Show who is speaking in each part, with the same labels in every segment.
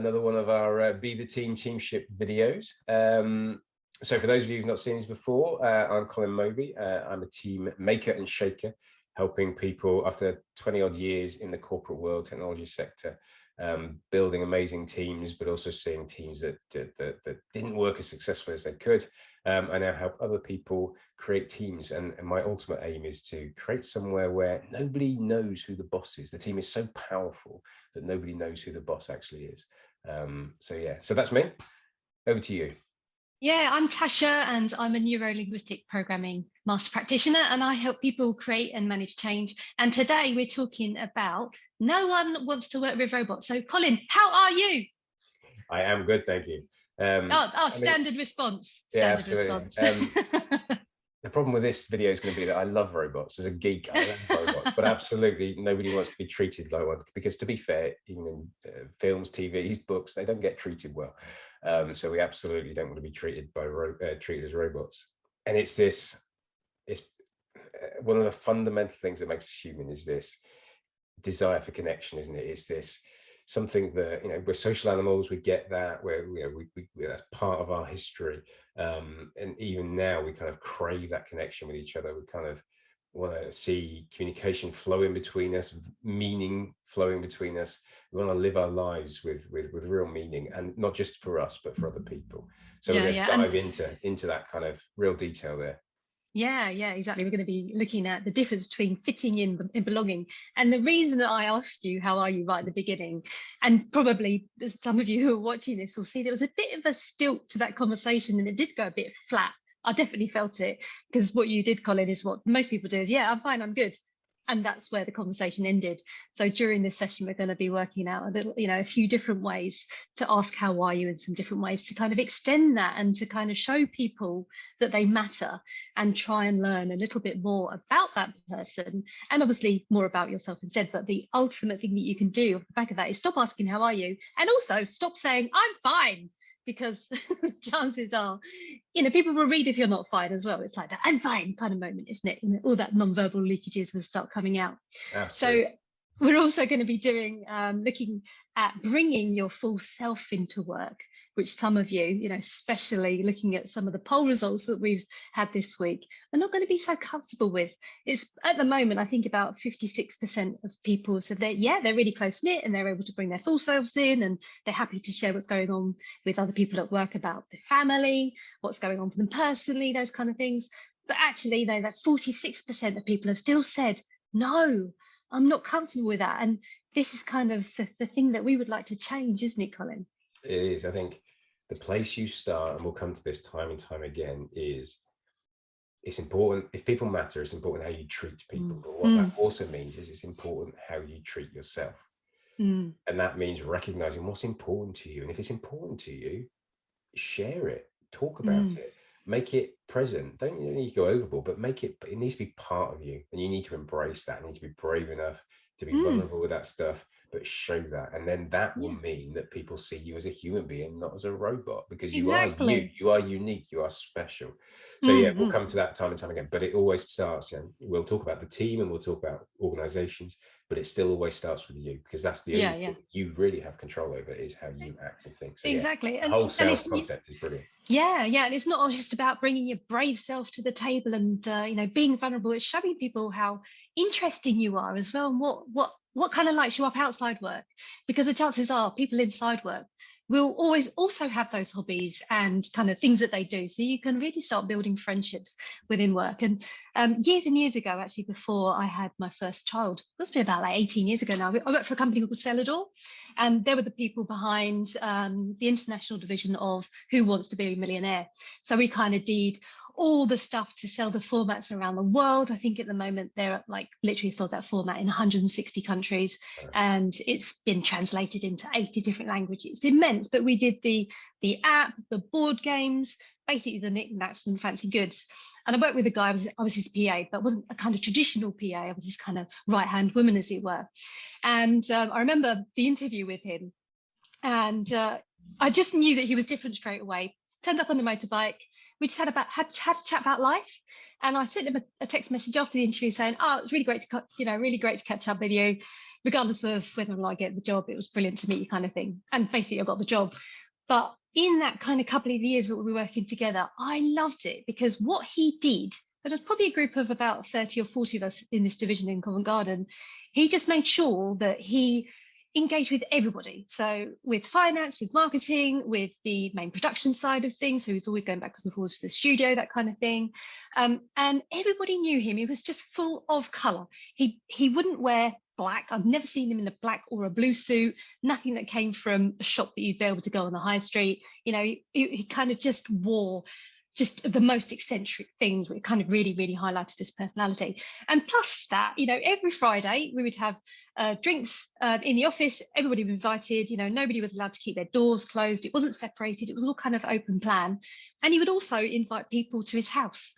Speaker 1: another one of our Be the Teamship videos. So for those of you who've not seen these before, I'm Colin Moby. I'm a team maker and shaker, helping people after 20 odd years in the corporate world, technology sector, building amazing teams, but also seeing teams that didn't work as successfully as they could. I now help other people create teams, and my ultimate aim is to create somewhere where nobody knows who the boss is. The team is so powerful that nobody knows who the boss actually is. So that's me. Over to you.
Speaker 2: Yeah, I'm Tasha, and I'm a neuro-linguistic programming master practitioner, and I help people create and manage change. And today we're talking about no one wants to work with robots. So Colin, how are you?
Speaker 1: I am good, thank you.
Speaker 2: Standard response.
Speaker 1: Yeah,
Speaker 2: standard
Speaker 1: absolutely.
Speaker 2: response.
Speaker 1: The problem with this video is going to be that I love robots. As a geek, I love robots, but absolutely nobody wants to be treated like one, because to be fair, even in films, TV, books, they don't get treated well. So we absolutely don't want to be treated as robots. And it's one of the fundamental things that makes us human is this desire for connection, isn't it? It's this something that, we're social animals. We get that. That's part of our history. And even now, we kind of crave that connection with each other. We kind of want to see communication flowing between us, meaning flowing between us. We want to live our lives with real meaning, and not just for us, but for other people. So we're going to dive into that kind of real detail there.
Speaker 2: Yeah, exactly. We're going to be looking at the difference between fitting in and belonging. And the reason that I asked you, how are you, right at the beginning, and probably some of you who are watching this will see there was a bit of a stilt to that conversation, and it did go a bit flat. I definitely felt it, because what you did, Colin, is what most people do is, yeah, I'm fine, I'm good. And that's where the conversation ended. So during this session, we're going to be working out a little, a few different ways to ask how are you, in some different ways to kind of extend that and to kind of show people that they matter, and try and learn a little bit more about that person, and obviously more about yourself instead. But the ultimate thing that you can do off the back of that is stop asking how are you, and also stop saying I'm fine, because chances are, people will read if you're not fine as well. It's like that I'm fine kind of moment, isn't it? All that non-verbal leakages will start coming out. Absolutely. So we're also going to be doing looking at bringing your full self into work, which some of you, especially looking at some of the poll results that we've had this week, are not going to be so comfortable with. It's at the moment, I think about 56% of people said they're really close knit and they're able to bring their full selves in, and they're happy to share what's going on with other people at work about their family, what's going on for them personally, those kind of things. But actually, that 46% of people have still said, no, I'm not comfortable with that. And this is kind of the thing that we would like to change, isn't it, Colin?
Speaker 1: It is. I think the place you start, and we'll come to this time and time again, is it's important. If people matter, it's important how you treat people. But what that also means is it's important how you treat yourself. And that means recognizing what's important to you. And if it's important to you, share it, talk about it, make it present. Don't need to go overboard, but it needs to be part of you. And you need to embrace that. You need to be brave enough to be vulnerable with that stuff, but show that. And then that will mean that people see you as a human being, not as a robot, because you are you. You are unique. You are special. So we'll come to that time and time again. But it always starts, we'll talk about the team and we'll talk about organizations, but it still always starts with you, because that's the only thing you really have control over, is how you act and think. So
Speaker 2: exactly.
Speaker 1: The whole self concept is brilliant.
Speaker 2: Yeah, and it's not just about bringing your brave self to the table and being vulnerable. It's showing people how interesting you are as well, and what kind of lights you up outside work, because the chances are people inside work will always also have those hobbies and kind of things that they do. So you can really start building friendships within work. And years and years ago, actually, before I had my first child, it must be about like 18 years ago now, I worked for a company called Celador, and they were the people behind the international division of Who Wants to Be a Millionaire. So we kind of did all the stuff to sell the formats around the world. I think at the moment they're like literally sold that format in 160 countries, and it's been translated into 80 different languages. It's immense. But we did the app, the board games, basically the knickknacks and fancy goods. And I worked with a guy, I was his PA, but wasn't a kind of traditional PA. I was this kind of right-hand woman, as it were. And I remember the interview with him, and I just knew that he was different straight away. Turned up on the motorbike. We just had a chat about life, and I sent him a text message after the interview saying, "Oh, it's really great to catch up with you. regardless of whether or not I get the job, it was brilliant to meet you kind of thing. And basically I got the job. But in that kind of couple of years that we were working together, I loved it because what he did, there was probably a group of about 30 or 40 of us in this division in Covent Garden. He just made sure that he engaged with everybody. So with finance, with marketing, with the main production side of things. So he was always going backwards and forwards to the studio, that kind of thing. And everybody knew him. He was just full of colour. He wouldn't wear black. I've never seen him in a black or a blue suit, nothing that came from a shop that you'd be able to go on the high street. You know, he kind of just wore just the most eccentric things, which kind of really, really highlighted his personality. And plus that, you know, every Friday we would have drinks in the office. Everybody was invited. You know, nobody was allowed to keep their doors closed. It wasn't separated. It was all kind of open plan. And he would also invite people to his house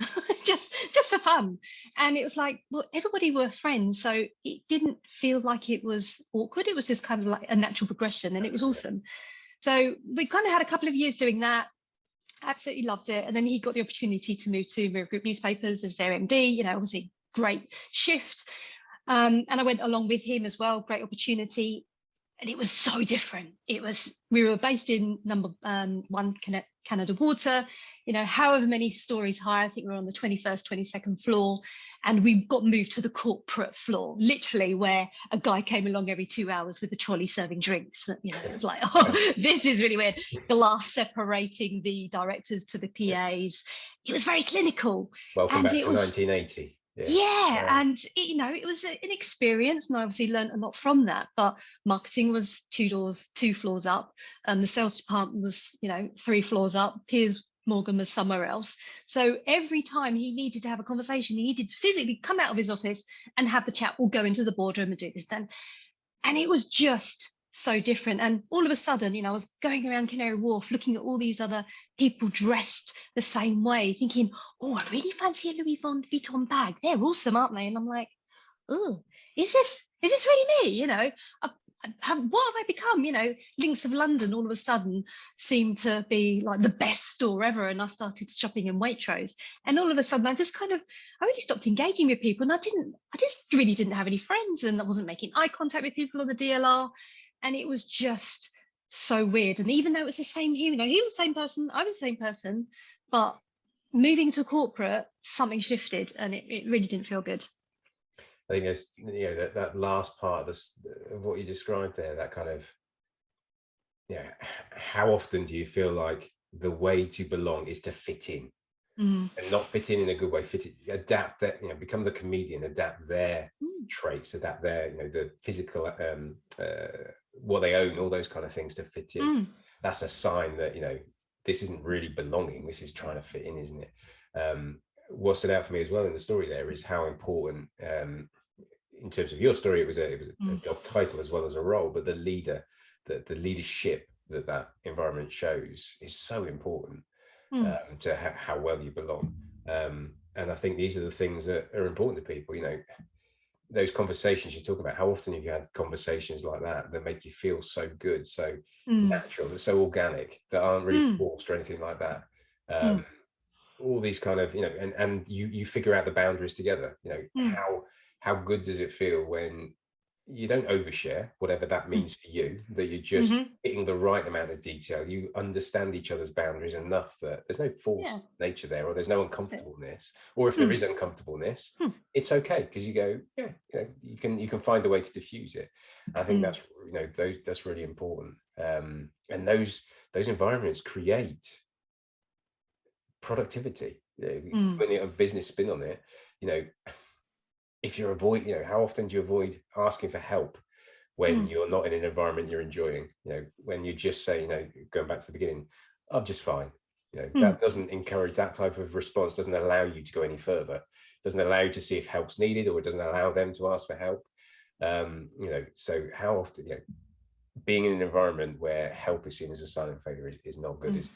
Speaker 2: just for fun. And it was like, well, everybody were friends, so it didn't feel like it was awkward. It was just kind of like a natural progression, and it was awesome. So we kind of had a couple of years doing that. Absolutely loved it. And then he got the opportunity to move to Mirror Group Newspapers as their MD, you know, obviously great shift. And I went along with him as well, great opportunity. And it was so different. We were based in number 1 Canada Water, you know, however many stories high. I think we were on the 21st, 22nd floor, and we got moved to the corporate floor, literally where a guy came along every 2 hours with a trolley serving drinks. You know, it was like, oh, this is really weird. Glass separating the directors to the PAs. It was very clinical.
Speaker 1: Welcome back to 1980.
Speaker 2: Yeah, and you know, it was an experience, and I obviously learned a lot from that. But marketing was 2 floors up, and the sales department was, you know, 3 floors up. Piers Morgan was somewhere else. So every time he needed to have a conversation, he needed to physically come out of his office and have the chat, or go into the boardroom and do this then. And it was just so different. And all of a sudden, you know, I was going around Canary Wharf looking at all these other people dressed the same way, thinking, oh, I really fancy a Louis Vuitton bag. They're awesome, aren't they? And I'm like, oh, is this really me? You know, what have I become? You know, Links of London all of a sudden seemed to be like the best store ever. And I started shopping in Waitrose. And all of a sudden, I really stopped engaging with people. And I just really didn't have any friends, and I wasn't making eye contact with people on the DLR. And it was just so weird. And even though it was the same, you know, he was the same person, I was the same person, but moving to corporate, something shifted, and it really didn't feel good.
Speaker 1: I think there's, you know, that last part of this, of what you described there, that kind of, yeah, how often do you feel like the way to belong is to fit in? And not fit in a good way, adapt that, you know, become the comedian, adapt their traits, adapt their, you know, the physical, what they own, all those kind of things to fit in. That's a sign that, you know, this isn't really belonging, this is trying to fit in, isn't it? What stood out for me as well in the story there is how important, in terms of your story, it was a job title as well as a role, but the leadership that environment shows is so important. To how well you belong, and I think these are the things that are important to people. You know, those conversations you talk about. How often have you had conversations like that make you feel so good, so natural, they're so organic, that aren't really forced or anything like that? All these kind of, you know, and you figure out the boundaries together. You know, how good does it feel when you don't overshare, whatever that means for you, that you're just hitting the right amount of detail, you understand each other's boundaries enough that there's no forced nature there, or there's no uncomfortableness, or if there is uncomfortableness, it's okay, because you go, yeah, you know, you can find a way to diffuse it. I think that's, you know, that's really important. And those environments create productivity. When you have a business spin on it, you know, if you're you know, how often do you avoid asking for help when you're not in an environment you're enjoying? You know, when you just say, you know, going back to the beginning, I'm just fine. You know, that doesn't encourage that type of response, doesn't allow you to go any further, doesn't allow you to see if help's needed, or it doesn't allow them to ask for help. You know, so how often, you know, being in an environment where help is seen as a sign of failure is not good, is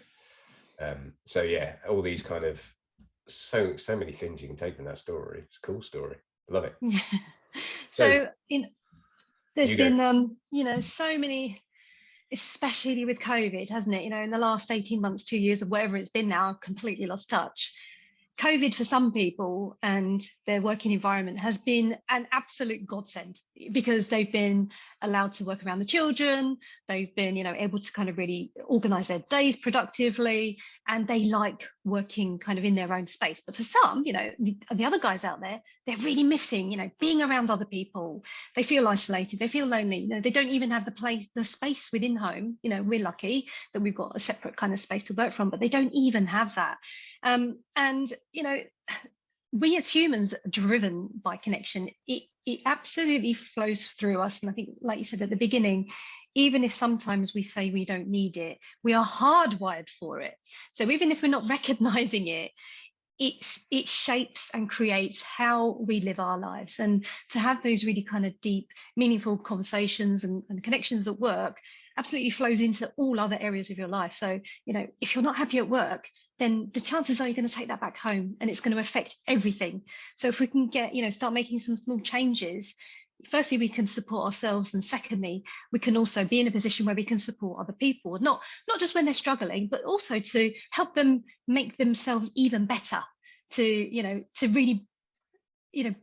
Speaker 1: it? So yeah, all these kind of so many things you can take from that story. It's a cool story. Love it.
Speaker 2: So there's been you know, so many, especially with COVID, hasn't it? You know, in the last 18 months, 2 years, or whatever it's been now, I've completely lost touch. COVID for some people and their working environment has been an absolute godsend, because they've been allowed to work around the children. They've been, able to kind of really organize their days productively, and they like working kind of in their own space. But for some, the other guys out there, they're really missing, being around other people. They feel isolated. They feel lonely. They don't even have the space within home. We're lucky that we've got a separate kind of space to work from, but they don't even have that. And we as humans are driven by connection. It absolutely flows through us. And I think, like you said at the beginning, even if sometimes we say we don't need it, we are hardwired for it. So even if we're not recognizing it, it shapes and creates how we live our lives. And to have those really kind of deep, meaningful conversations and connections at work absolutely flows into all other areas of your life. So, if you're not happy at work, then the chances are you're going to take that back home, and it's going to affect everything. So if we can start making some small changes, firstly, we can support ourselves, and secondly, we can also be in a position where we can support other people, not just when they're struggling, but also to help them make themselves even better, to really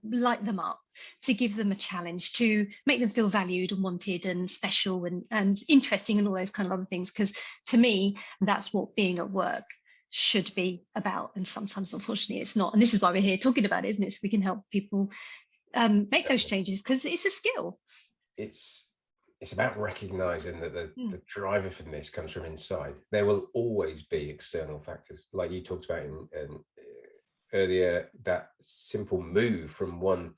Speaker 2: light them up, to give them a challenge, to make them feel valued and wanted and special and interesting and all those kind of other things. Because to me, that's what being at work should be about. And sometimes, unfortunately, it's not. And this is why we're here talking about it, isn't it? So we can help people make those changes, because it's a skill.
Speaker 1: It's about recognizing that the driver from this comes from inside. There will always be external factors, like you talked about in earlier, that simple move from one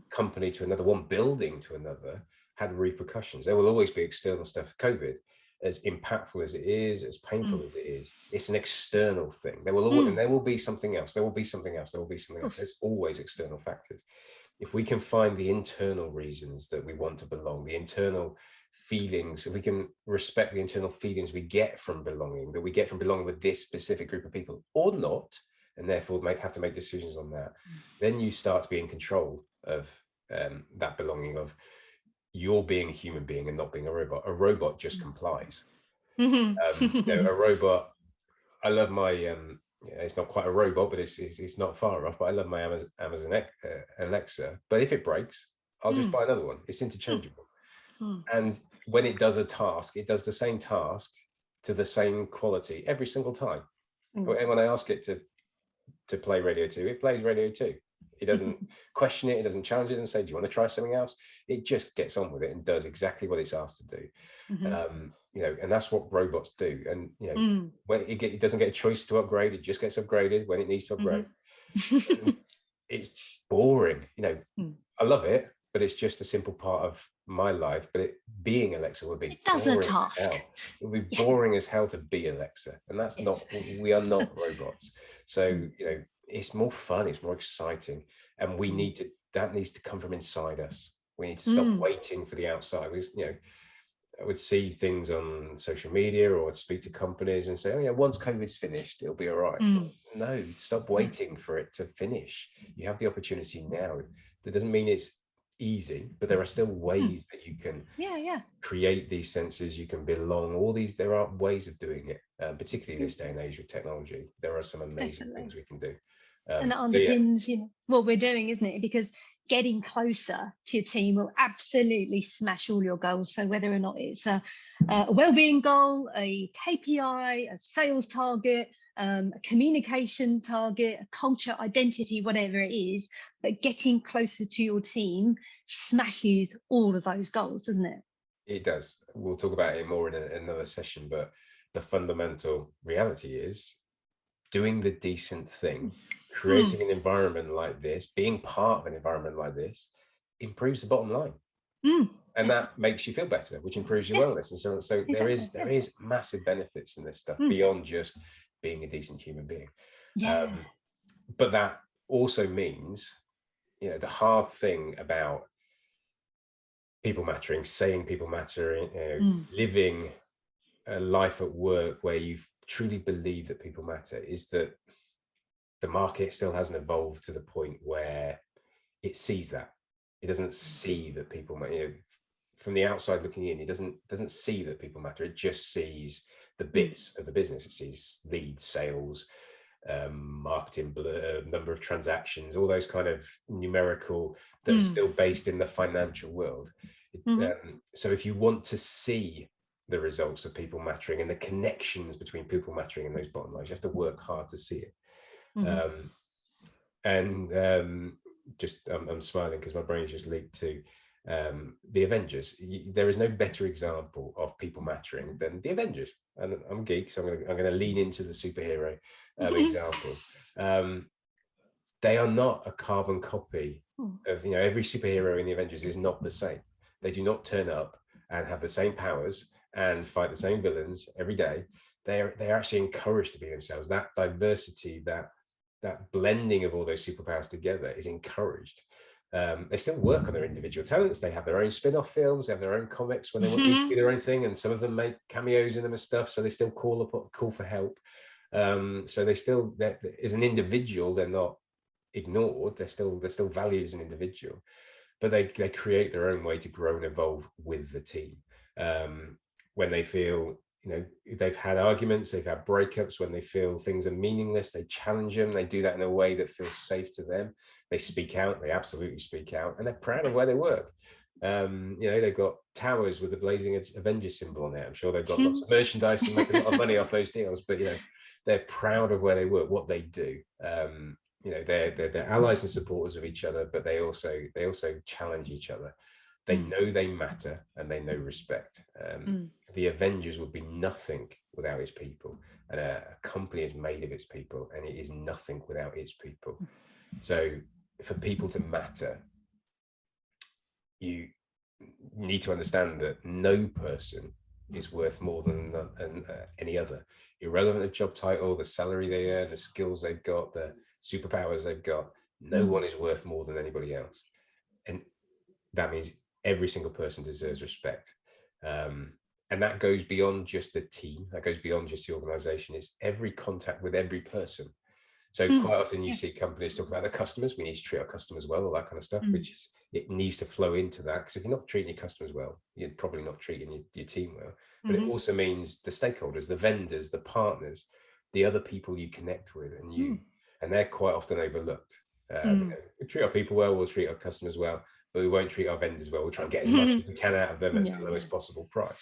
Speaker 1: company to another, one building to another, had repercussions. There will always be external stuff. COVID, as impactful as it is, as painful as it is, it's an external thing. There will always, and there will be something else. There will be something else. There will be something else. There's always external factors. If we can find the internal reasons that we want to belong, the internal feelings, if we can respect the internal feelings we get from belonging, that we get from belonging with this specific group of people or not, and therefore have to make decisions on that, then you start to be in control of that belonging, of you're being a human being and not being a robot. A robot just complies. A robot, I love my it's not quite a robot, but it's not far off, but I love my Amazon Alexa. But if it breaks, I'll just buy another one. It's interchangeable. And when it does a task, it does the same task to the same quality every single time. And when I ask it to play Radio 2, it plays Radio 2. It doesn't question it. It doesn't challenge it and say, do you want to try something else? It just gets on with it and does exactly what it's asked to do. And that's what robots do. And, when it doesn't get a choice to upgrade, it just gets upgraded when it needs to upgrade. It's boring. I love it, but it's just a simple part of my life. But being Alexa would be
Speaker 2: it does a task.
Speaker 1: It would be boring as hell to be Alexa. And that's not, we are not robots. So, it's more fun, it's more exciting, and that needs to come from inside us. We need to stop waiting for the outside. I would see things on social media, or I'd speak to companies and say, once COVID's finished, it'll be all right. No, stop waiting for it to finish. You have the opportunity now. That doesn't mean it's easy, but there are still ways that you can create these senses, you can belong, there are ways of doing it, particularly this day and age with technology. There are some amazing things we can do.
Speaker 2: And that underpins what we're doing, isn't it? Because getting closer to your team will absolutely smash all your goals. So whether or not it's a well-being goal, a KPI, a sales target, a communication target, a culture, identity, whatever it is, but getting closer to your team smashes all of those goals, doesn't it?
Speaker 1: It does. We'll talk about it more in another session, but the fundamental reality is doing the decent thing, creating an environment like this, being part of an environment like this, improves the bottom line. And that makes you feel better, which improves your wellness and so on. So there is massive benefits in this stuff beyond just being a decent human being. But that also means, the hard thing about people mattering, saying people matter, living a life at work where you truly believe that people matter, is that the market still hasn't evolved to the point where it sees that. It doesn't see that people matter. From the outside looking in, it doesn't see that people matter. It just sees the bits of the business. It sees leads, sales, marketing number of transactions, all those kind of numerical that are still based in the financial world. So if you want to see the results of people mattering and the connections between people mattering and those bottom lines, you have to work hard to see it. I'm smiling because my brain's just leaped to the Avengers. There is no better example of people mattering than the Avengers, and I'm a geek, so I'm going to lean into the superhero example. They are not a carbon copy of, every superhero in the Avengers is not the same. They do not turn up and have the same powers and fight the same villains every day. They're actually encouraged to be themselves. That diversity, that blending of all those superpowers together is encouraged. They still work on their individual talents. They have their own spin-off films, they have their own comics when they want to do their own thing, and some of them make cameos in them and stuff, so they still call for help. So they still, as an individual, they're not ignored. They're still valued as an individual, but they create their own way to grow and evolve with the team. When they feel, they've had arguments, they've had breakups, when they feel things are meaningless, they challenge them. They do that in a way that feels safe to them. They speak out. They absolutely speak out, and they're proud of where they work. They've got towers with the blazing Avengers symbol on it. I'm sure they've got lots of merchandise and make a lot of money off those deals, but they're proud of where they work, what they do. They're allies and supporters of each other, but they also challenge each other. They know they matter, and they know respect. The Avengers would be nothing without its people, and a company is made of its people, and it is nothing without its people. So for people to matter, you need to understand that no person is worth more than any other, irrelevant of job title, the salary they earn, the skills they've got, the superpowers they've got. No one is worth more than anybody else, and that means every single person deserves respect. And that goes beyond just the team. That goes beyond just the organization. It's every contact with every person. So quite often you see companies talk about their customers. We need to treat our customers well, all that kind of stuff, which is, it needs to flow into that. Because if you're not treating your customers well, you're probably not treating your team well. But it also means the stakeholders, the vendors, the partners, the other people you connect with, and they're quite often overlooked. We treat our people well, we'll treat our customers well, but we won't treat our vendors well. We'll try and get as much as we can out of them at the lowest possible price.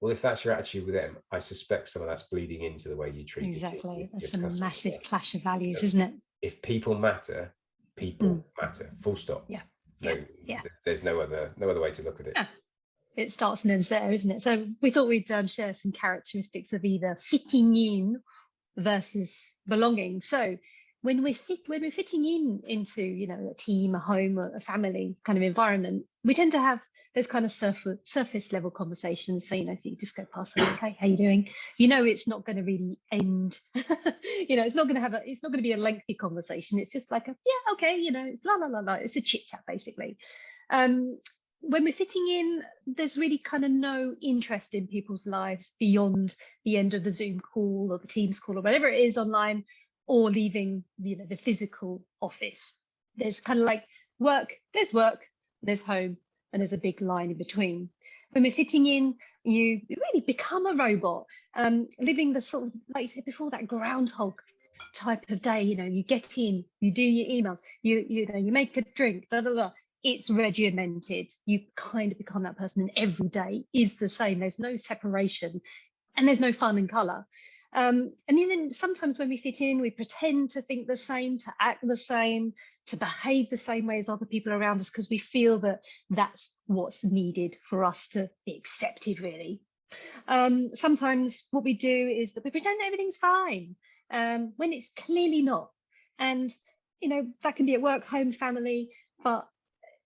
Speaker 1: Well, if that's your attitude with them, I suspect some of that's bleeding into the way you treat
Speaker 2: exactly. There's a massive clash of values, isn't it?
Speaker 1: If people matter, people matter. Full stop. There's no other way to look at it.
Speaker 2: Yeah. It starts and ends there, isn't it? So we thought we'd share some characteristics of either fitting in versus belonging. So when we're fitting into a team, a home, a family kind of environment, we tend to have those kind of surface level conversations. So so you just go past and okay, how you doing? It's not going to really end. It's not going to be a lengthy conversation. It's just like it's la la la la. It's a chit chat basically. When we're fitting in, there's really kind of no interest in people's lives beyond the end of the Zoom call or the Teams call or whatever it is online, or leaving the physical office. There's kind of like work, there's home, and there's a big line in between. When we're fitting in, you really become a robot, living the sort of, like you said before, that groundhog type of day. You get in, you do your emails, you make a drink, da da da. It's regimented. You kind of become that person, and every day is the same. There's no separation, and there's no fun and colour. And then sometimes when we fit in, we pretend to think the same, to act the same, to behave the same way as other people around us, because we feel that that's what's needed for us to be accepted, really. Sometimes what we do is that we pretend that everything's fine when it's clearly not. And, that can be at work, home, family, but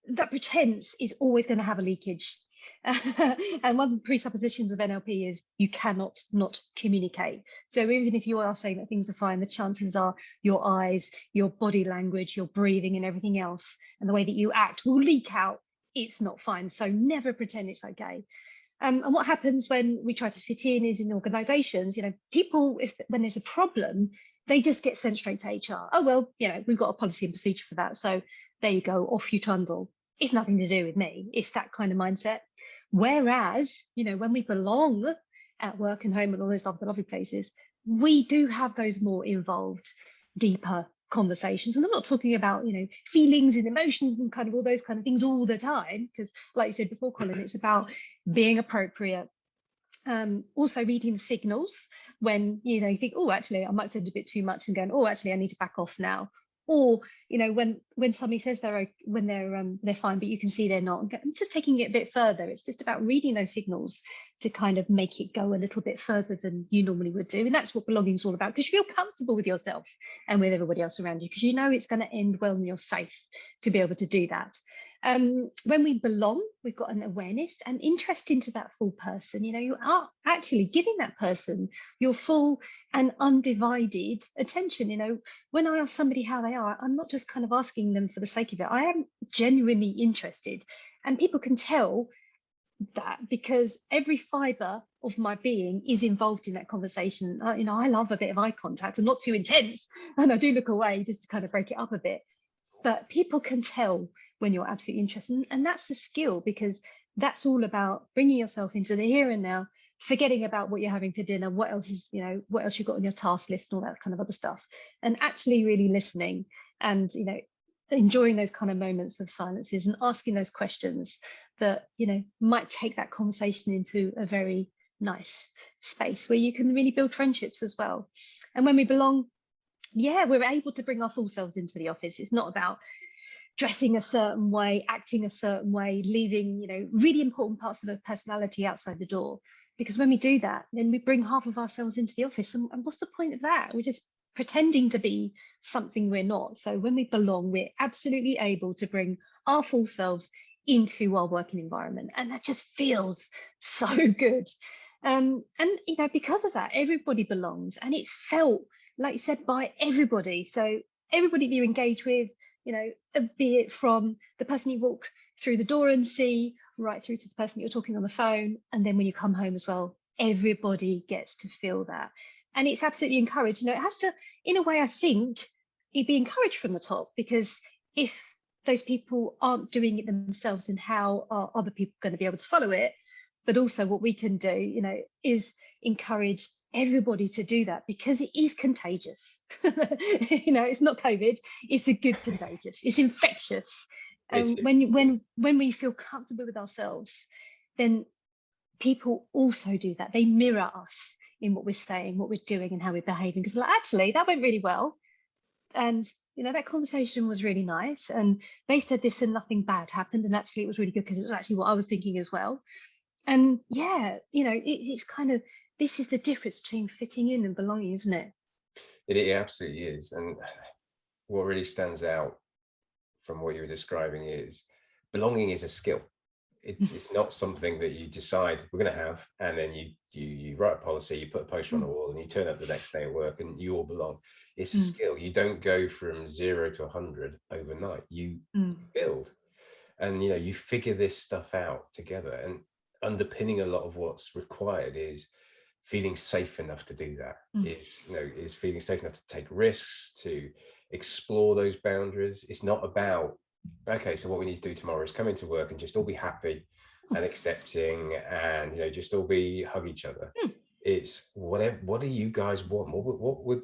Speaker 2: that pretense is always going to have a leakage. And one of the presuppositions of NLP is you cannot not communicate. So even if you are saying that things are fine, the chances are your eyes, your body language, your breathing and everything else, and the way that you act will leak out it's not fine. So never pretend it's okay. And what happens when we try to fit in is in organizations, people, when there's a problem, they just get sent straight to HR. Oh, well, we've got a policy and procedure for that. So there you go, off you trundle. It's nothing to do with me. It's that kind of mindset. Whereas, when we belong at work and home and all those other lovely places, we do have those more involved deeper conversations. And I'm not talking about, feelings and emotions and kind of all those kind of things all the time, because like you said before, Colin, it's about being appropriate. Also reading the signals when you think, oh, actually I might said a bit too much, and going, oh, actually I need to back off now. Or when somebody says they're fine, but you can see they're not, and just taking it a bit further. It's just about reading those signals to kind of make it go a little bit further than you normally would do. And that's what belonging is all about, because you feel comfortable with yourself and with everybody else around you, because it's going to end well and you're safe to be able to do that. When we belong, we've got an awareness and interest into that full person. You are actually giving that person your full and undivided attention. When I ask somebody how they are, I'm not just kind of asking them for the sake of it. I am genuinely interested, and people can tell that because every fiber of my being is involved in that conversation. I love a bit of eye contact, and not too intense, and I do look away just to kind of break it up a bit. But people can tell when you're absolutely interested, and that's a skill, because that's all about bringing yourself into the here and now, forgetting about what you're having for dinner, what else you've got on your task list, and all that kind of other stuff, and actually really listening and enjoying those kind of moments of silences and asking those questions that might take that conversation into a very nice space where you can really build friendships as well. And when we belong, we're able to bring our full selves into the office. It's not about dressing a certain way, acting a certain way, leaving, really important parts of a personality outside the door. Because when we do that, then we bring half of ourselves into the office. And what's the point of that? We're just pretending to be something we're not. So when we belong, we're absolutely able to bring our full selves into our working environment. And that just feels so good. And because of that, everybody belongs, and it's felt, like you said, by everybody. So everybody that you engage with, be it from the person you walk through the door and see, right through to the person you're talking on the phone, and then when you come home as well, everybody gets to feel that. And it's absolutely encouraged. It has to, in a way, I think it'd be encouraged from the top, because if those people aren't doing it themselves, and how are other people going to be able to follow it? But also what we can do, is encourage everybody to do that, because it is contagious. It's not COVID, it's a good contagious, it's infectious. And when we feel comfortable with ourselves, then people also do that. They mirror us in what we're saying, what we're doing, and how we're behaving, because actually that went really well, and that conversation was really nice, and they said this and nothing bad happened, and actually it was really good, because it was actually what I was thinking as well. And it's kind of, this is the difference between fitting in and belonging, isn't it?
Speaker 1: It absolutely is. And what really stands out from what you were describing is belonging is a skill. It's not something that you decide we're going to have, and then you write a policy, you put a poster on the wall, and you turn up the next day at work and you all belong. It's a skill. You don't go from 0 to 100 overnight. You build, and you figure this stuff out together. And underpinning a lot of what's required is feeling safe enough to do that. Is feeling safe enough to take risks, to explore those boundaries. It's not about, okay, so what we need to do tomorrow is come into work and just all be happy and accepting, and just all hug each other. It's what do you guys want? What would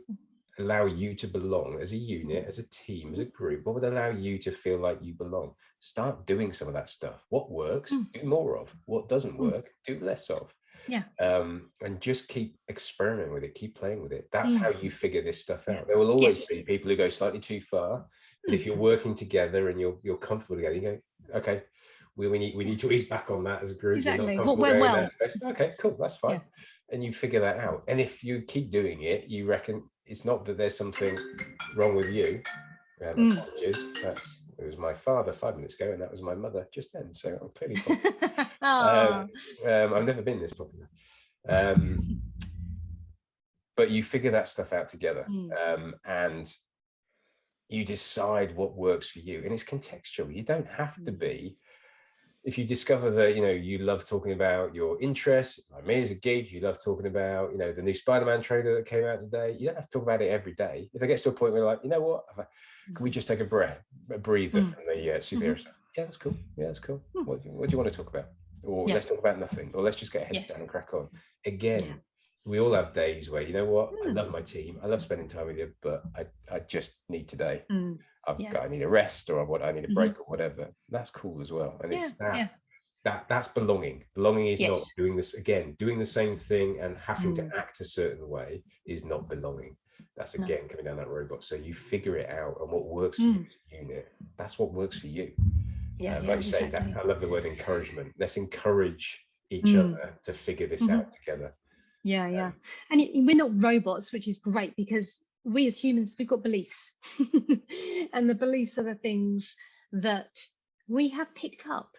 Speaker 1: allow you to belong as a unit, as a team, as a group? What would allow you to feel like you belong? Start doing some of that stuff. What works, do more of. What doesn't work, do less of. And just keep experimenting with it, keep playing with it. That's how you figure this stuff out. There will always be people who go slightly too far, but if you're working together and you're comfortable together, you go, okay, we need to ease back on that as a group.
Speaker 2: Exactly. What went well.
Speaker 1: Okay, cool, that's fine. And you figure that out. And if you keep doing it, you reckon it's not that there's something wrong with you. Apologies. It was my father 5 minutes ago, and that was my mother just then. So I'm clearly I've never been this popular. But you figure that stuff out together, and you decide what works for you, and it's contextual. You don't have to be. If you discover that you love talking about your interests, like me as a geek, you love talking about the new Spider-Man trailer that came out today. You don't have to talk about it every day. If it gets to a point where like, what, can we just take a breather from the superhero stuff? Yeah, that's cool. Yeah, that's cool. What do you want to talk about? Or let's talk about nothing. Or let's just get heads down and crack on. Again, we all have days where, you know what, I love my team, I love spending time with you, but I just need today. I need a rest, or I need a break, or whatever. That's cool as well. And it's that's belonging. Belonging is not doing the same thing and having to act a certain way is not belonging. That's again coming down that robot. So you figure it out, and what works for you as a unit, that's what works for you. Like you say, that I love the word encouragement. Let's encourage each other to figure this out together.
Speaker 2: And we're not robots, which is great, because we as humans, we've got beliefs. And the beliefs are the things that we have picked up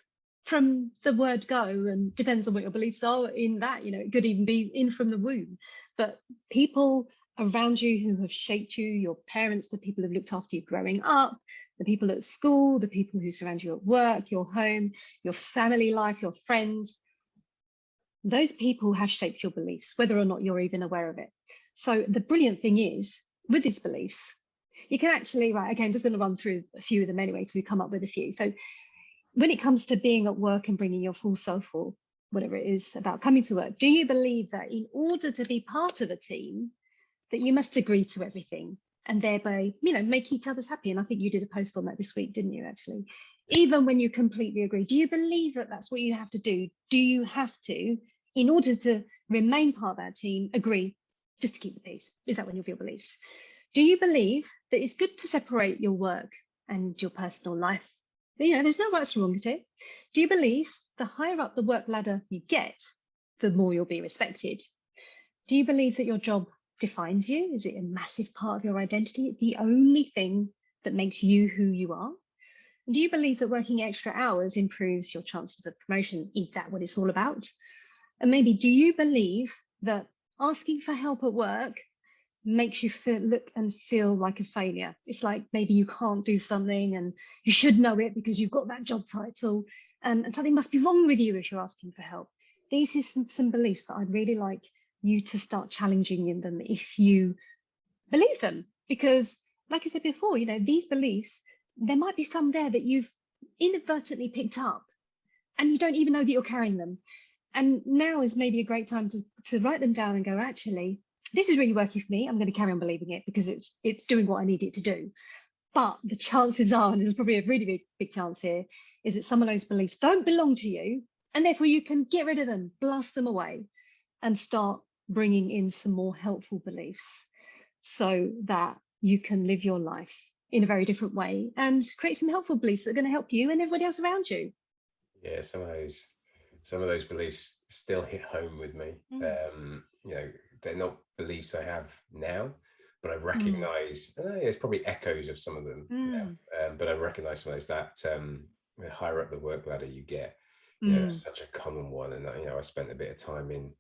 Speaker 2: from the word go, and depends on what your beliefs are in that, you know, it could even be in from the womb. But people around you who have shaped you, your parents, the people who've looked after you growing up, the people at school, the people who surround you at work, your home, your family life, your friends, those people have shaped your beliefs, whether or not you're even aware of it. So the brilliant thing is, with these beliefs, you can actually, right, okay, I'm just going to run through a few of them anyway, so we come up with a few. So when it comes to being at work and bringing your full self, or whatever it is about coming to work, do you believe that in order to be part of a team, that you must agree to everything and thereby, you know, make each other's happy? And I think you did a post on that this week, didn't you, actually? Even when you completely agree, do you believe that that's what you have to do? Do you have to, in order to remain part of that team, agree just to keep the peace? Is that one of your beliefs? Do you believe that it's good to separate your work and your personal life? You know, there's no rights or wrongs here. Do you believe the higher up the work ladder you get, the more you'll be respected? Do you believe that your job defines you? Is it a massive part of your identity? It's the only thing that makes you who you are? Do you believe that working extra hours improves your chances of promotion? Is that what it's all about? And maybe, do you believe that asking for help at work makes you look and feel like a failure? It's like maybe you can't do something and you should know it because you've got that job title, and something must be wrong with you if you're asking for help. These are some beliefs that I'd really like you to start challenging in them if you believe them. Because like I said before, you know, these beliefs, there might be some there that you've inadvertently picked up and you don't even know that you're carrying them. And now is maybe a great time to write them down and go, actually, this is really working for me. I'm going to carry on believing it because it's doing what I need it to do. But the chances are, and there's probably a really big chance here, is that some of those beliefs don't belong to you, and therefore you can get rid of them, blast them away, and start bringing in some more helpful beliefs so that you can live your life in a very different way and create some helpful beliefs that are going to help you and everybody else around you.
Speaker 1: Yeah, some of those beliefs still hit home with me. You know, they're not beliefs I have now, but I recognize there's probably echoes of some of them. But I recognize some of those, that the higher up the work ladder you get, you know, it's such a common one. And you know, I spent a bit of time in,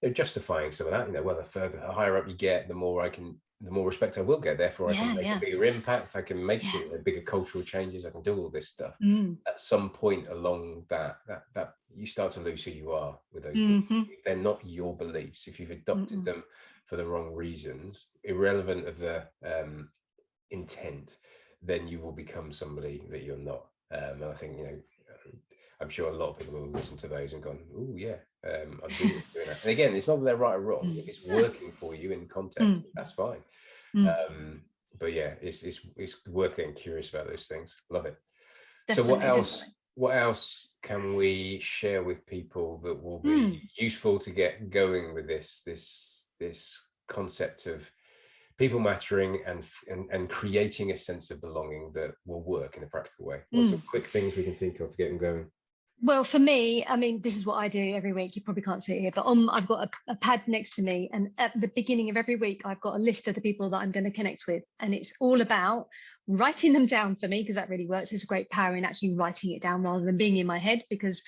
Speaker 1: you know, justifying some of that. You know, well, the higher up you get, the more respect I will get. Therefore, I can make a bigger impact. I can make bigger cultural changes. I can do all this stuff. At some point along that you start to lose who you are with those beliefs. They're not your beliefs. If you've adopted them for the wrong reasons, irrelevant of the intent, then you will become somebody that you're not. And I think, you know, I'm sure a lot of people will listen to those and gone, oh yeah, I'm doing that. And again, it's not that they're right or wrong. If it's working for you in context, that's fine. But yeah, it's worth getting curious about those things. Love it. Definitely, so what else can we share with people that will be useful to get going with this concept of people mattering and creating a sense of belonging that will work in a practical way? What's some quick things we can think of to get them going?
Speaker 2: Well, for me, I mean, this is what I do every week. You probably can't see it here, but I've got a pad next to me. And at the beginning of every week, I've got a list of the people that I'm going to connect with. And it's all about writing them down for me, because that really works. There's a great power in actually writing it down rather than being in my head, because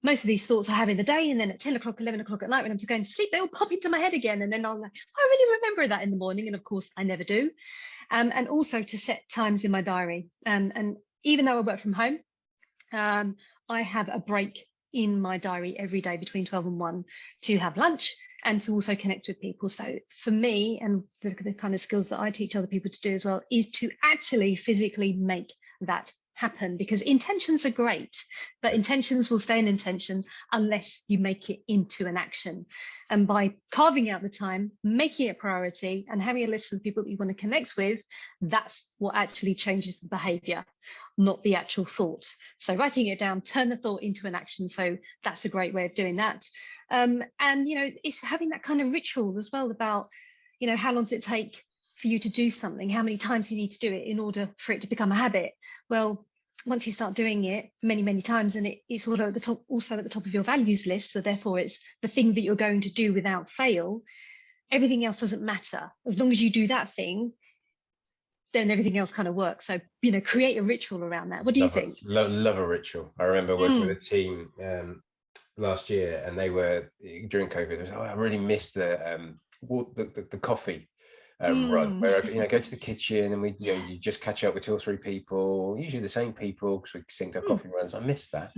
Speaker 2: most of these thoughts I have in the day, and then at 10 o'clock, 11 o'clock at night, when I'm just going to sleep, they all pop into my head again. And then I'm like, I really remember that in the morning. And of course, I never do. And also to set times in my diary. And even though I work from home, I have a break in my diary every day between 12 and 1 to have lunch and to also connect with people. So for me, and the kind of skills that I teach other people to do as well, is to actually physically make that happen, because intentions are great, but intentions will stay an intention unless you make it into an action. And by carving out the time, making it a priority, and having a list of people that you want to connect with, that's what actually changes the behavior, not the actual thought. So writing it down, turn the thought into an action. So that's a great way of doing that. And it's having that kind of ritual as well about, how long does it take for you to do something, how many times you need to do it in order for it to become a habit. Well, once you start doing it many times, and it's also at the top of your values list, so therefore it's the thing that you're going to do without fail, everything else doesn't matter. As long as you do that thing, then everything else kind of works. So create a ritual around that. What do you think?
Speaker 1: Love a ritual. I remember working with a team last year, and they were, during COVID, was, I really miss the coffee run, where go to the kitchen and we you just catch up with 2 or 3 people, usually the same people, because we synced our coffee runs. I miss that.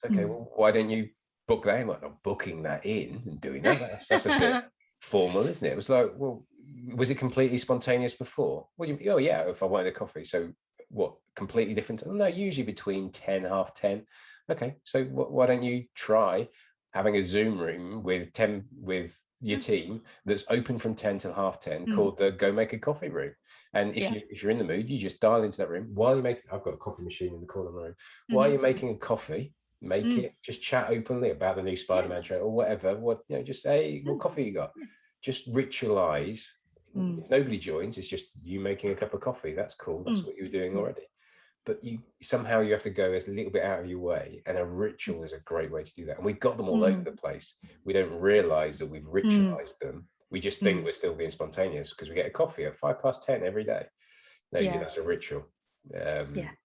Speaker 1: Okay, well, why don't you book that in? Well, not booking that in and doing that, that's a bit formal, isn't it? It was like, well, was it completely spontaneous before? Well, oh yeah, if I wanted a coffee. So what, completely different? No, usually between 10, half 10. Okay, so why don't you try having a Zoom room with your team that's open from 10 till half 10, called the Go Make a Coffee room. And if you're in the mood, you just dial into that room while you make, I've got a coffee machine in the corner of the room, while you're making a coffee, make it, just chat openly about the new Spider-Man trailer or whatever, just say, what coffee you got? Just ritualize. If nobody joins, it's just you making a cup of coffee. That's cool. That's what you were doing already. But you have to go a little bit out of your way, and a ritual is a great way to do that. And we've got them all over the place. We don't realize that we've ritualized them. We just think we're still being spontaneous because we get a coffee at 10:05 every day. No, that's a ritual.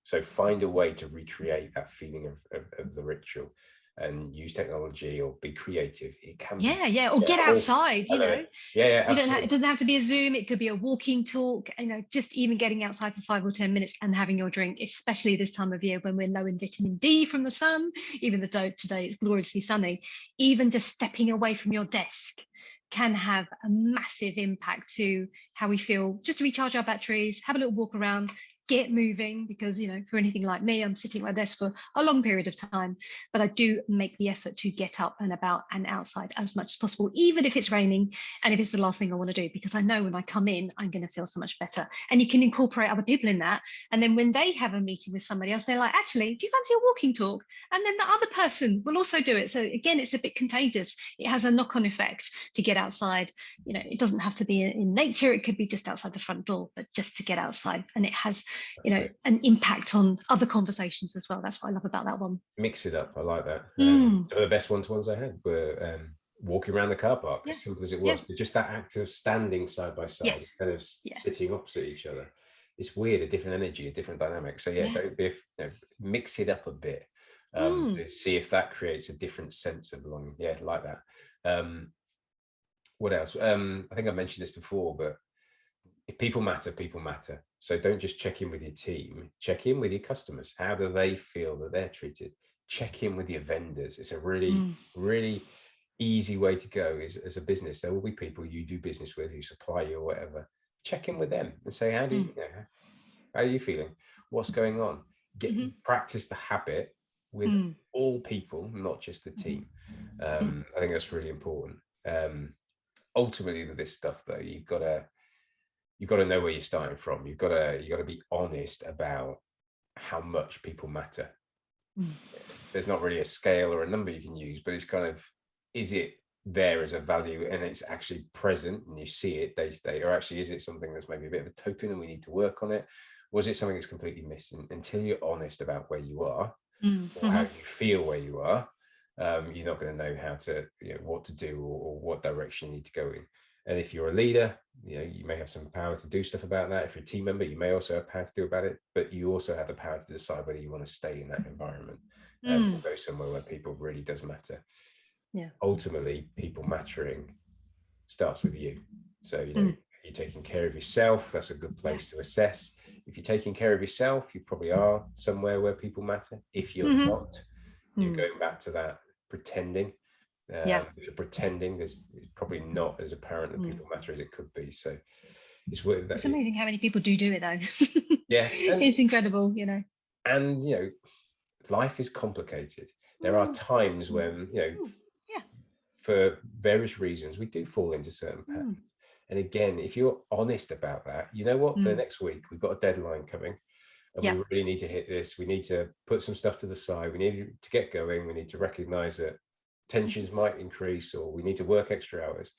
Speaker 1: So find a way to recreate that feeling of the ritual, and use technology or be creative. It can
Speaker 2: or get outside,
Speaker 1: absolutely.
Speaker 2: It doesn't have to be a Zoom, it could be a walking talk, just even getting outside for 5 or 10 minutes and having your drink, especially this time of year when we're low in vitamin D from the sun, even though today it's gloriously sunny. Even just stepping away from your desk can have a massive impact to how we feel, just to recharge our batteries, have a little walk around, get moving, because for anything like me, I'm sitting at my desk for a long period of time, but I do make the effort to get up and about and outside as much as possible, even if it's raining and if it's the last thing I want to do, because I know when I come in I'm going to feel so much better. And you can incorporate other people in that, and then when they have a meeting with somebody else, they're like, actually, do you fancy a walking talk? And then the other person will also do it. So again, it's a bit contagious. It has a knock-on effect to get outside. It doesn't have to be in nature, it could be just outside the front door, but just to get outside, and it has an impact on other conversations as well. That's what I love about that one.
Speaker 1: Mix it up. I like that. Some of the best one-to-ones I had were walking around the car park, as simple as it was, but just that act of standing side by side instead of sitting opposite each other. It's weird, a different energy, a different dynamic. So don't be, mix it up a bit. See if that creates a different sense of belonging. Like that. What else? I think I mentioned this before, but if people matter, people matter. So don't just check in with your team, check in with your customers. How do they feel that they're treated? Check in with your vendors. It's a really easy way to go. Is as a business, there will be people you do business with who supply you or whatever. Check in with them and say, how are you feeling? What's going on? Practice the habit with all people, not just the team. I think that's really important. Ultimately, with this stuff, though, you've got to know where you're starting from. You've got to be honest about how much people matter. There's not really a scale or a number you can use, but it's kind of, is it there as a value and it's actually present and you see it day to day, or actually is it something that's maybe a bit of a token and we need to work on it, or is it something that's completely missing? Until you're honest about where you are or how you feel where you are, you're not going to know how to, what to do or what direction you need to go in. And if you're a leader, you may have some power to do stuff about that. If you're a team member, you may also have power to do about it, but you also have the power to decide whether you want to stay in that environment or go somewhere where people really does matter. Ultimately, people mattering starts with you. So, you're taking care of yourself. That's a good place to assess. If you're taking care of yourself, you probably are somewhere where people matter. If you're not, you're going back to that pretending. If you're pretending, it's probably not as apparent that people matter as it could be. So it's amazing
Speaker 2: how many people do it though.
Speaker 1: Yeah,
Speaker 2: it's incredible.
Speaker 1: And, life is complicated. There are times when,
Speaker 2: Yeah.
Speaker 1: for various reasons, we do fall into certain patterns. And again, if you're honest about that, you know what, for the next week, we've got a deadline coming and we really need to hit this. We need to put some stuff to the side. We need to get going. We need to recognize that tensions might increase, or we need to work extra hours.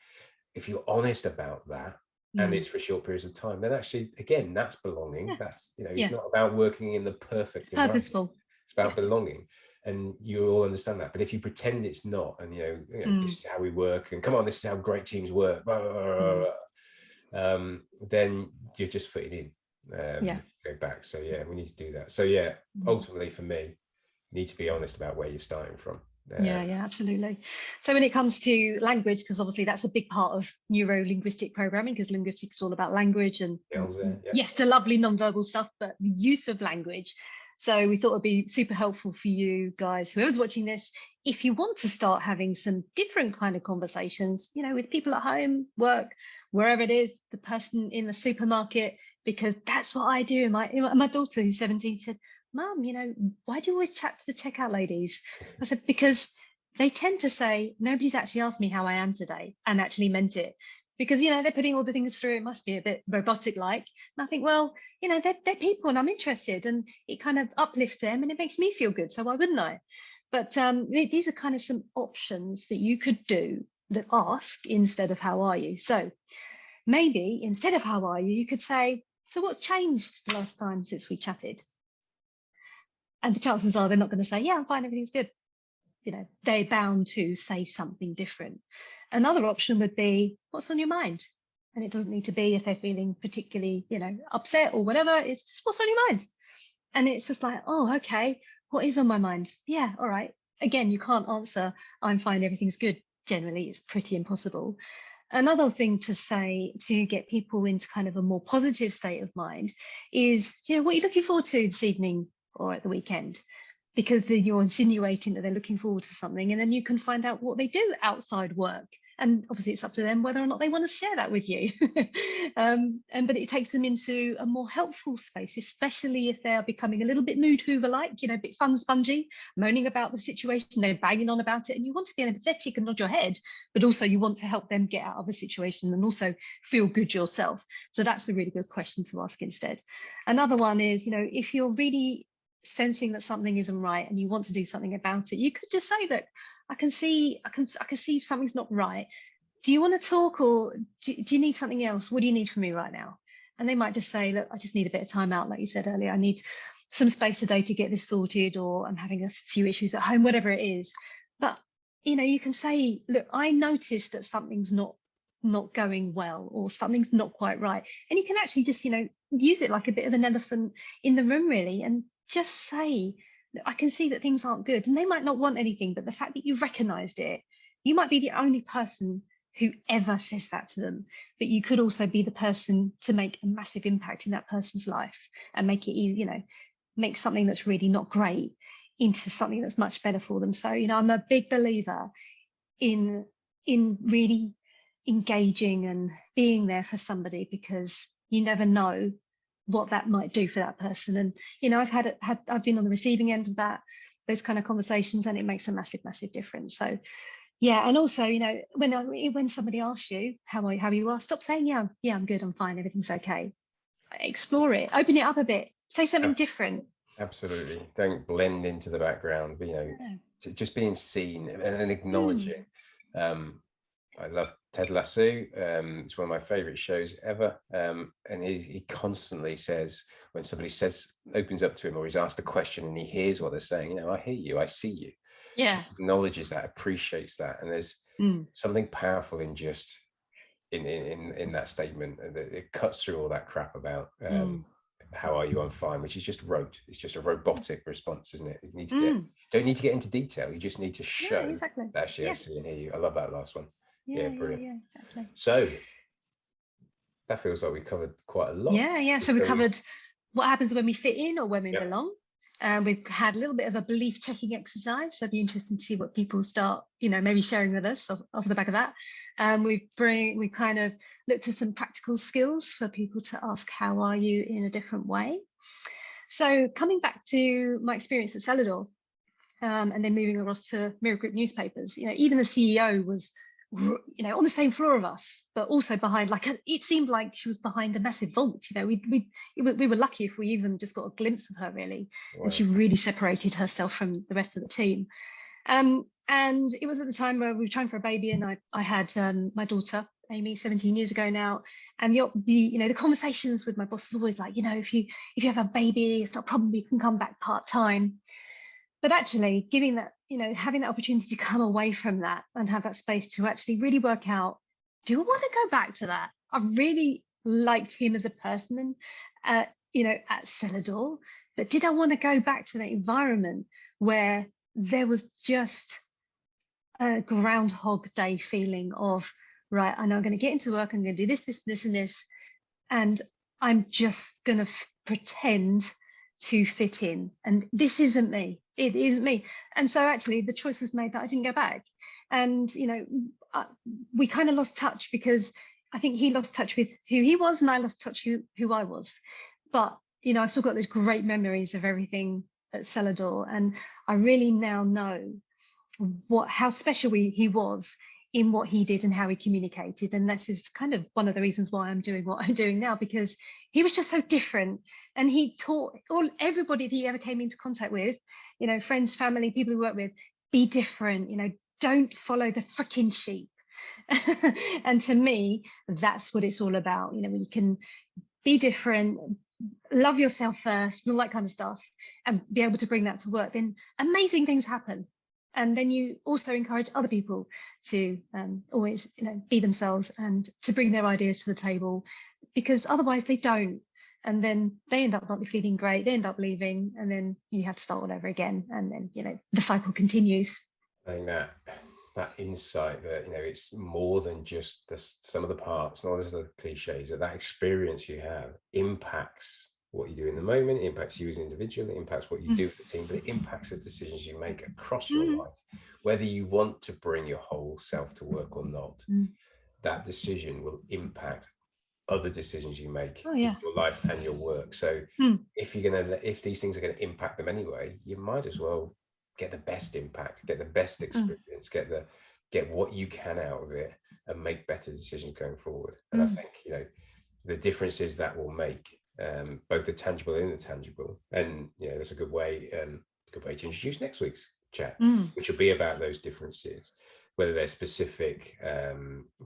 Speaker 1: If you're honest about that, and it's for short periods of time, then actually, again, that's belonging. That's, it's not about working in the perfect environment.
Speaker 2: Purposeful.
Speaker 1: It's about belonging. And you all understand that. But if you pretend it's not, and this is how we work, and come on, this is how great teams work, blah, blah, blah, blah, then you're just fitting in. Go back. So we need to do that. So ultimately for me, need to be honest about where you're starting from.
Speaker 2: Yeah, absolutely. So when it comes to language, because obviously that's a big part of neuro-linguistic programming, because linguistics is all about language and yes, the lovely non-verbal stuff, but the use of language. So we thought it'd be super helpful for you guys, whoever's watching this, if you want to start having some different kind of conversations, with people at home, work, wherever it is, the person in the supermarket, because that's what I do. My daughter, who's 17, said, Mum, why do you always chat to the checkout ladies? I said, because they tend to say, nobody's actually asked me how I am today, and actually meant it. Because, they're putting all the things through, it must be a bit robotic-like. And I think, well, they're people and I'm interested, and it kind of uplifts them and it makes me feel good. So why wouldn't I? But these are kind of some options that you could do that ask instead of how are you? So maybe instead of how are you, you could say, so what's changed the last time since we chatted? And the chances are they're not going to say, yeah, I'm fine, everything's good. They're bound to say something different. Another option would be, what's on your mind? And it doesn't need to be if they're feeling particularly, upset or whatever. It's just what's on your mind. And it's just like, oh, okay, what is on my mind? Yeah, all right. Again, you can't answer, I'm fine, everything's good. Generally, it's pretty impossible. Another thing to say to get people into kind of a more positive state of mind is, what are you looking forward to this evening or at the weekend? Because then you're insinuating that they're looking forward to something, and then you can find out what they do outside work. And obviously it's up to them whether or not they want to share that with you. But it takes them into a more helpful space, especially if they're becoming a little bit mood hoover-like, a bit fun spongy, moaning about the situation, they're banging on about it, and you want to be empathetic and nod your head, but also you want to help them get out of the situation and also feel good yourself. So that's a really good question to ask instead. Another one is, if you're really sensing that something isn't right and you want to do something about it, you could just say that I can see something's not right. Do you want to talk, or do you need something else? What do you need from me right now? And they might just say, look, I just need a bit of time out, like you said earlier. I need some space today to get this sorted, or I'm having a few issues at home, whatever it is. But you can say, look, I noticed that something's not going well, or something's not quite right. And you can actually just use it like a bit of an elephant in the room, really, and just say, I can see that things aren't good. And they might not want anything, but the fact that you've recognized it, you might be the only person who ever says that to them, but you could also be the person to make a massive impact in that person's life and make it, make something that's really not great into something that's much better for them. So, I'm a big believer in really engaging and being there for somebody, because you never know what that might do for that person. And I've been on the receiving end of those kind of conversations, and it makes a massive difference. So and also, when somebody asks you how you are, stop saying I'm good, I'm fine, everything's okay. Explore it, open it up a bit, say something different.
Speaker 1: Absolutely. Don't blend into the background, but just being seen and acknowledging. I love Ted Lasso. It's one of my favorite shows ever. And he constantly says, when somebody opens up to him, or he's asked a question and he hears what they're saying, I hear you, I see you.
Speaker 2: Yeah.
Speaker 1: Acknowledges that, appreciates that. And there's something powerful in just in that statement. It cuts through all that crap about how are you, I'm fine, which is just rote. It's just a robotic response, isn't it? You need to don't need to get into detail. You just need to show
Speaker 2: exactly.
Speaker 1: Actually, I see and hear you. I love that last one. Yeah, brilliant.
Speaker 2: Yeah, exactly.
Speaker 1: So that feels like we covered quite a lot.
Speaker 2: Yeah. So we covered what happens when we fit in or when we belong. We've had a little bit of a belief checking exercise, so it'd be interesting to see what people start, maybe sharing with us off the back of that. We kind of looked at some practical skills for people to ask, how are you, in a different way. So coming back to my experience at Celador, and then moving across to Mirror Group newspapers, even the CEO was, on the same floor of us, but also behind, it seemed like she was behind a massive vault. We were lucky if we even just got a glimpse of her, really. Wow. And she really separated herself from the rest of the team. And it was at the time where we were trying for a baby, and I had my daughter Amy 17 years ago now, and the conversations with my boss was always like, if you have a baby, it's not a problem, you can come back part-time. But actually giving that, having that opportunity to come away from that and have that space to actually really work out, do I want to go back to that? I really liked him as a person, at Celador, but did I want to go back to that environment where there was just a Groundhog Day feeling of, right, I know I'm going to get into work, I'm going to do this, and this, and I'm just going to pretend to fit in. And this isn't me. It isn't me. And so actually the choice was made that I didn't go back. And, we kind of lost touch, because I think he lost touch with who he was and I lost touch who I was. But, I still got those great memories of everything at Celador. And I really now know how special he was in what he did and how he communicated. And this is kind of one of the reasons why I'm doing what I'm doing now, because he was just so different. And he taught everybody that he ever came into contact with, friends, family, people who work with, be different, don't follow the freaking sheep. And to me, that's what it's all about. When you can be different, love yourself first, and all that kind of stuff, and be able to bring that to work, then amazing things happen. And then you also encourage other people to always, be themselves and to bring their ideas to the table, because otherwise they don't. And then they end up not feeling great, they end up leaving, and then you have to start all over again. And then, the cycle continues.
Speaker 1: I think that insight that, it's more than just the sum of the parts, not just the cliches, that experience you have impacts what you do in the moment, it impacts you as an individual, it impacts what you do with the team, but it impacts the decisions you make across your life, whether you want to bring your whole self to work or not. That decision will impact other decisions you make in your life and your work. So if these things are going to impact them anyway, you might as well get the best impact, get the best experience, get what you can out of it, and make better decisions going forward. And I think the differences that will make, both the tangible and intangible. And that's a good way to introduce next week's chat, which will be about those differences, whether they're specific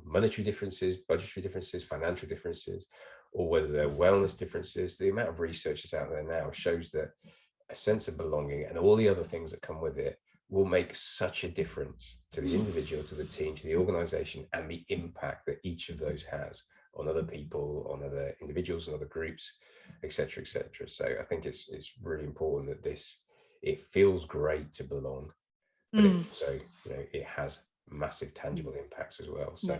Speaker 1: monetary differences, budgetary differences, financial differences, or whether they're wellness differences. The amount of research that's out there now shows that a sense of belonging and all the other things that come with it will make such a difference to the individual, to the team, to the organization, and the impact that each of those has on other people, on other individuals, on other groups, etc., etc. So I think it's really important that it feels great to belong, but it also, it has massive tangible impacts as well. So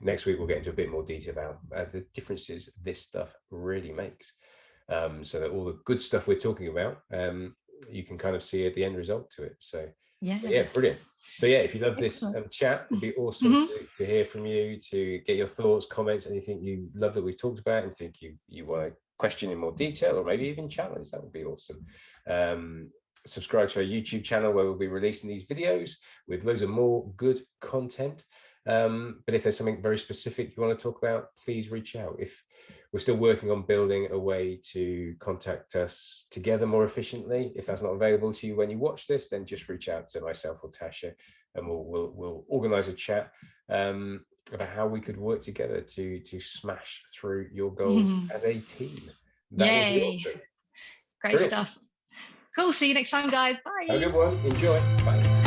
Speaker 1: next week we'll get into a bit more detail about the differences this stuff really makes, so that all the good stuff we're talking about, you can kind of see at the end result to it. So brilliant. So if you love this chat, it'd be awesome to hear from you, to get your thoughts, comments, anything you love that we've talked about and think you want to question in more detail, or maybe even challenge. That would be awesome. Subscribe to our YouTube channel, where we'll be releasing these videos with loads of more good content. But if there's something very specific you want to talk about, please reach out. If we're still working on building a way to contact us together more efficiently, if that's not available to you when you watch this, then just reach out to myself or Tasha, and we'll organize a chat about how we could work together to smash through your goals as a team. That would be awesome.
Speaker 2: Great stuff. Cool. See you next time, guys. Bye.
Speaker 1: Have a good one. Enjoy. Bye.